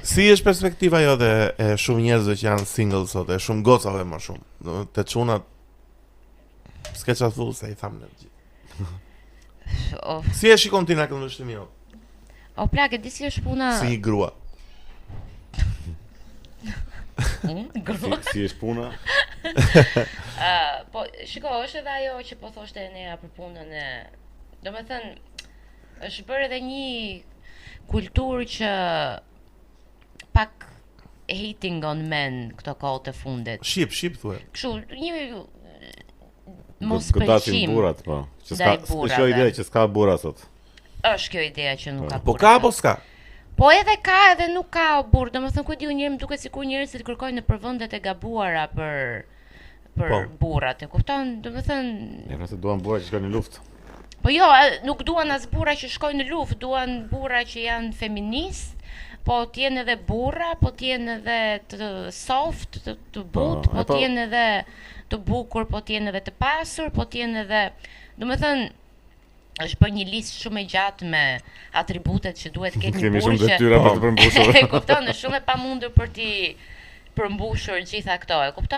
Si është perspektiva jo dhe e shumë njerëzve që janë single sot, e shumë gocave më shumë. Do të çunat s'ke çfarë thu se I tham në gjithë. Si e shikon ti në këndvështrimin jo? O plak, e di si është puna. Si I grua. Si është puna? Po, shiko, është edhe ajo që po thoshte Enea për punën e... Do me thënë, është bërë edhe një kulturë që pak hating on men këto kohët e fundit. Shqip thue. Kështu, një mos Godasin pëlqim burrat, po. Që ndaj s'ka, burrave. kjo ide që s'ka burra sot. është kjo ideja që nuk ka Po burra ka sot. apo s'ka? Po edhe ka edhe nuk ka o burr, domethënë ku diu njerëz më duket sikur njerëzit kërkojnë në vendet e gabuara për Po. burrat, e kupton? Domethënë Ja, nëse duan burra që shkojnë në luftë. po jo, nuk duan as burra që shkojnë në luftë, duan burra që janë feminist, po t'jenë edhe burra, po t'jenë edhe të soft, të butë, po t'jenë edhe të bukur, po t'jenë edhe të pasur, po t'jenë edhe, domethënë është bërë një listë shumë e gjatë me atributet që duhet të ketë një Kemi burrë shumë detyra për të përmbushur. e kupton, është shumë e pamundur për ti përmbushur gjitha këto, e kupton?